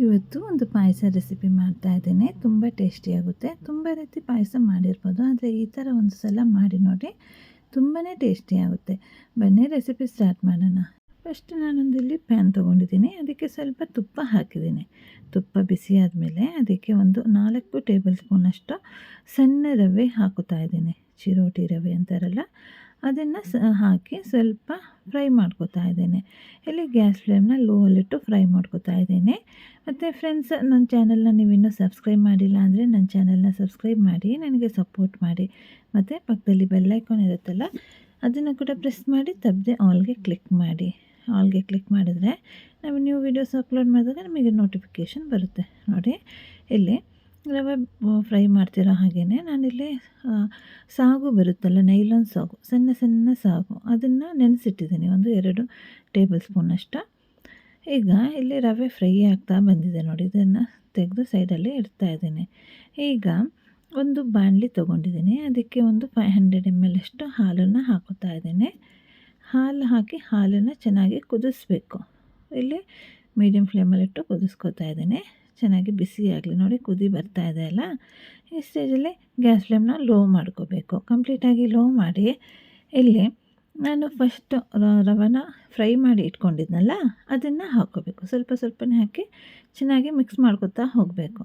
ಇವತ್ತು ಒಂದು ಪಾಯಸ ರೆಸಿಪಿ ಮಾಡ್ತಾ ಇದ್ದೀನಿ. ತುಂಬ ಟೇಸ್ಟಿಯಾಗುತ್ತೆ. ತುಂಬ ರೀತಿ ಪಾಯಸ ಮಾಡಿರ್ಬೋದು, ಆದರೆ ಈ ಥರ ಒಂದು ಸಲ ಮಾಡಿ ನೋಡಿ, ತುಂಬಾ ಟೇಸ್ಟಿಯಾಗುತ್ತೆ. ಬನ್ನಿ ರೆಸಿಪಿ ಸ್ಟಾರ್ಟ್ ಮಾಡೋಣ. ಫಸ್ಟ್ ನಾನೊಂದಿಲ್ಲಿ ಪ್ಯಾನ್ ತೊಗೊಂಡಿದ್ದೀನಿ. ಅದಕ್ಕೆ ಸ್ವಲ್ಪ ತುಪ್ಪ ಹಾಕಿದ್ದೀನಿ. ತುಪ್ಪ ಬಿಸಿ ಆದಮೇಲೆ ಅದಕ್ಕೆ ಒಂದು 4 ಟೇಬಲ್ ಸ್ಪೂನಷ್ಟು ಸಣ್ಣ ರವೆ ಹಾಕುತ್ತಾ ಇದ್ದೀನಿ. ಚಿರೋಟಿ ರವೆ ಅಂತಾರಲ್ಲ, ಅದನ್ನು ಹಾಕಿ ಸ್ವಲ್ಪ ಫ್ರೈ ಮಾಡ್ಕೊತಾ ಇದ್ದೇನೆ. ಇಲ್ಲಿ ಗ್ಯಾಸ್ ಫ್ಲೇಮ್ನ ಲೋವಲ್ಲಿಟ್ಟು ಫ್ರೈ ಮಾಡ್ಕೊತಾ ಇದ್ದೀನಿ. ಮತ್ತು ಫ್ರೆಂಡ್ಸ್, ನನ್ನ ಚಾನಲ್ನ ನೀವಿನ್ನೂ ಸಬ್ಸ್ಕ್ರೈಬ್ ಮಾಡಿಲ್ಲ ಅಂದರೆ ನನ್ನ ಚಾನಲ್ನ ಸಬ್ಸ್ಕ್ರೈಬ್ ಮಾಡಿ, ನನಗೆ ಸಪೋರ್ಟ್ ಮಾಡಿ. ಮತ್ತು ಪಕ್ಕದಲ್ಲಿ ಬೆಲ್ಲೈಕಾನ್ ಇರುತ್ತಲ್ಲ, ಅದನ್ನು ಕೂಡ ಪ್ರೆಸ್ ಮಾಡಿ ತಪ್ಪದೆ ಆಲ್ಗೆ ಕ್ಲಿಕ್ ಮಾಡಿ. ಆಲ್ಗೆ ಕ್ಲಿಕ್ ಮಾಡಿದರೆ ನಾವು ನ್ಯೂ ವೀಡಿಯೋಸ್ ಅಪ್ಲೋಡ್ ಮಾಡಿದಾಗ ನಮಗೆ ನೋಟಿಫಿಕೇಷನ್ ಬರುತ್ತೆ. ನೋಡಿ, ಇಲ್ಲಿ ರವೆ ಫ್ರೈ ಮಾಡ್ತಿರೋ ಹಾಗೆಯೇ ನಾನಿಲ್ಲಿ ಸಾಗು ಬರುತ್ತಲ್ಲ, ನೈಲಾನ್ ಸಾಗು, ಸಣ್ಣ ಸಣ್ಣ ಸಾಗು, ಅದನ್ನು ನೆನೆಸಿಟ್ಟಿದ್ದೀನಿ, ಒಂದು 2 ಟೇಬಲ್ ಸ್ಪೂನಷ್ಟು. ಈಗ ಇಲ್ಲಿ ರವೆ ಫ್ರೈ ಆಗ್ತಾ ಬಂದಿದೆ ನೋಡಿ, ಇದನ್ನು ತೆಗೆದು ಸೈಡಲ್ಲಿ ಇಡ್ತಾ ಇದ್ದೀನಿ. ಈಗ ಒಂದು ಬಾಣಲಿ ತೊಗೊಂಡಿದ್ದೀನಿ. ಅದಕ್ಕೆ ಒಂದು 500 ml ಅಷ್ಟು ಹಾಲನ್ನು ಹಾಕುತ್ತಾ ಇದ್ದೀನಿ. ಹಾಲು ಹಾಕಿ ಹಾಲನ್ನು ಚೆನ್ನಾಗಿ ಕುದಿಸ್ಬೇಕು. ಇಲ್ಲಿ ಮೀಡಿಯಮ್ ಫ್ಲೇಮಲ್ಲಿಟ್ಟು ಕುದಿಸ್ಕೊತಾ ಇದ್ದೀನಿ. ಚೆನ್ನಾಗಿ ಬಿಸಿಯಾಗಲಿ. ನೋಡಿ, ಕುದಿ ಬರ್ತಾ ಇದೆ ಅಲ್ಲ, ಈ ಸ್ಟೇಜಲ್ಲಿ ಗ್ಯಾಸ್ ಫ್ಲೇಮ್ನ ಲೋ ಮಾಡ್ಕೋಬೇಕು. ಕಂಪ್ಲೀಟಾಗಿ ಲೋ ಮಾಡಿ ಇಲ್ಲಿ ನಾನು ಫಸ್ಟ್ ರವೆನ ಫ್ರೈ ಮಾಡಿ ಇಟ್ಕೊಂಡಿದ್ನಲ್ಲ, ಅದನ್ನು ಹಾಕ್ಕೋಬೇಕು. ಸ್ವಲ್ಪ ಸ್ವಲ್ಪನೇ ಹಾಕಿ ಚೆನ್ನಾಗಿ ಮಿಕ್ಸ್ ಮಾಡ್ಕೊತಾ ಹೋಗಬೇಕು.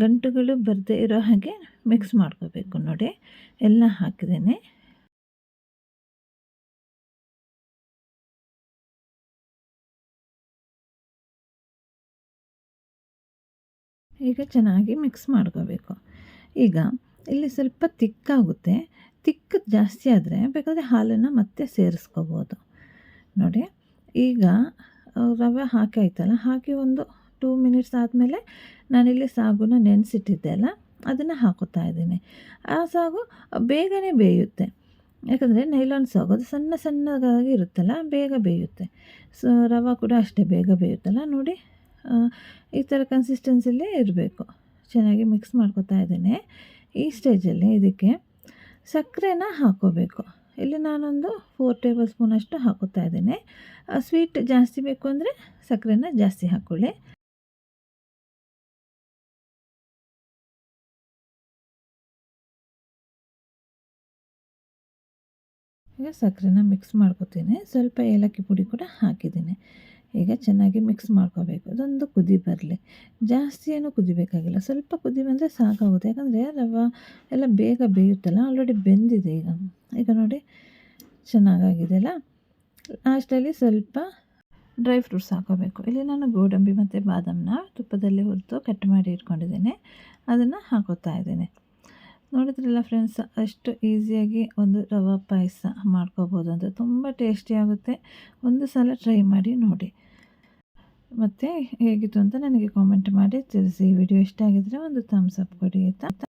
ಗಂಟುಗಳು ಬರದೇ ಇರೋ ಹಾಗೆ ಮಿಕ್ಸ್ ಮಾಡ್ಕೋಬೇಕು. ನೋಡಿ, ಎಲ್ಲ ಹಾಕಿದ್ದೇನೆ. ಈಗ ಚೆನ್ನಾಗಿ ಮಿಕ್ಸ್ ಮಾಡ್ಕೋಬೇಕು. ಈಗ ಇಲ್ಲಿ ಸ್ವಲ್ಪ ತಿಕ್ಕಾಗುತ್ತೆ. ತಿಕ್ಕು ಜಾಸ್ತಿ ಆದರೆ ಬೇಕಾದರೆ ಹಾಲನ್ನು ಮತ್ತೆ ಸೇರಿಸ್ಕೋಬೋದು. ನೋಡಿ, ಈಗ ರವೆ ಹಾಕಾಯ್ತಲ್ಲ, ಹಾಕಿ ಒಂದು 2 ಮಿನಿಟ್ಸ್ ಆದಮೇಲೆ ನಾನಿಲ್ಲಿ ಸಾಗುನ ನೆನೆಸಿಟ್ಟಿದ್ದೆ ಅಲ್ಲ, ಅದನ್ನು ಹಾಕುತ್ತಾ ಇದ್ದೀನಿ. ಆ ಸಾಗು ಬೇಗನೆ ಬೇಯುತ್ತೆ. ಯಾಕಂದರೆ ನೈಲಾನ್ ಸಾಗು ಅದು ಸಣ್ಣ ಸಣ್ಣದಾಗಿ ಇರುತ್ತಲ್ಲ, ಬೇಗ ಬೇಯುತ್ತೆ. ಸೊ ರವೆ ಕೂಡ ಅಷ್ಟೇ ಬೇಗ ಬೇಯುತ್ತಲ್ಲ. ನೋಡಿ, ಈ ಥರ ಕನ್ಸಿಸ್ಟೆನ್ಸಿಲೇ ಇರಬೇಕು. ಚೆನ್ನಾಗಿ ಮಿಕ್ಸ್ ಮಾಡ್ಕೊತಾ ಇದ್ದೀನಿ. ಈ ಸ್ಟೇಜಲ್ಲಿ ಇದಕ್ಕೆ ಸಕ್ಕರೆನ ಹಾಕ್ಕೋಬೇಕು. ಇಲ್ಲಿ ನಾನೊಂದು 4 ಟೇಬಲ್ ಸ್ಪೂನಷ್ಟು ಹಾಕುತ್ತಾ ಇದ್ದೀನಿ. ಸ್ವೀಟ್ ಜಾಸ್ತಿ ಬೇಕು ಅಂದರೆ ಸಕ್ಕರೆನ ಜಾಸ್ತಿ ಹಾಕ್ಕೊಳ್ಳಿ. ಈಗ ಸಕ್ಕರೆನ ಮಿಕ್ಸ್ ಮಾಡ್ಕೊತೀನಿ. ಸ್ವಲ್ಪ ಏಲಕ್ಕಿ ಪುಡಿ ಕೂಡ ಹಾಕಿದ್ದೀನಿ. ಈಗ ಚೆನ್ನಾಗಿ ಮಿಕ್ಸ್ ಮಾಡ್ಕೋಬೇಕು. ಅದೊಂದು ಕುದಿ ಬರಲಿ. ಜಾಸ್ತಿ ಏನೂ ಕುದಿಬೇಕಾಗಿಲ್ಲ, ಸ್ವಲ್ಪ ಕುದಿ ಬಂದರೆ ಸಾಕಾಗುತ್ತೆ. ಯಾಕಂದರೆ ರವೆ ಎಲ್ಲ ಬೇಗ ಬೇಯುತ್ತಲ್ಲ, ಆಲ್ರೆಡಿ ಬೆಂದಿದೆ. ಈಗ ನೋಡಿ, ಚೆನ್ನಾಗಾಗಿದೆ ಅಲ್ಲ. ಲಾಸ್ಟಲ್ಲಿ ಸ್ವಲ್ಪ ಡ್ರೈ ಫ್ರೂಟ್ಸ್ ಹಾಕೋಬೇಕು. ಇಲ್ಲಿ ನಾನು ಗೋಡಂಬಿ ಮತ್ತು ಬಾದಾಮನ್ನ ತುಪ್ಪದಲ್ಲಿ ಹುರಿದು ಕಟ್ ಮಾಡಿ ಇಟ್ಕೊಂಡಿದ್ದೀನಿ. ಅದನ್ನು ಹಾಕೋತಾ ಇದ್ದೀನಿ. ನೋಡಿದ್ರಲ್ಲ ಫ್ರೆಂಡ್ಸ್, ಅಷ್ಟು ಈಸಿಯಾಗಿ ಒಂದು ರವೆ ಪಾಯಸ ಮಾಡ್ಕೋಬೋದು ಅಂತ. ತುಂಬ ಟೇಸ್ಟಿಯಾಗುತ್ತೆ. ಒಂದು ಸಲ ಟ್ರೈ ಮಾಡಿ ನೋಡಿ. ಮತ್ತು ಹೇಗಿತ್ತು ಅಂತ ನನಗೆ ಕಾಮೆಂಟ್ ಮಾಡಿ ತಿಳಿಸಿ. ವಿಡಿಯೋ ಇಷ್ಟ ಆಗಿದ್ದರೆ ಒಂದು ಥಮ್ಸ್ ಅಪ್ ಕೊಡಿ ಆಯಿತಾ.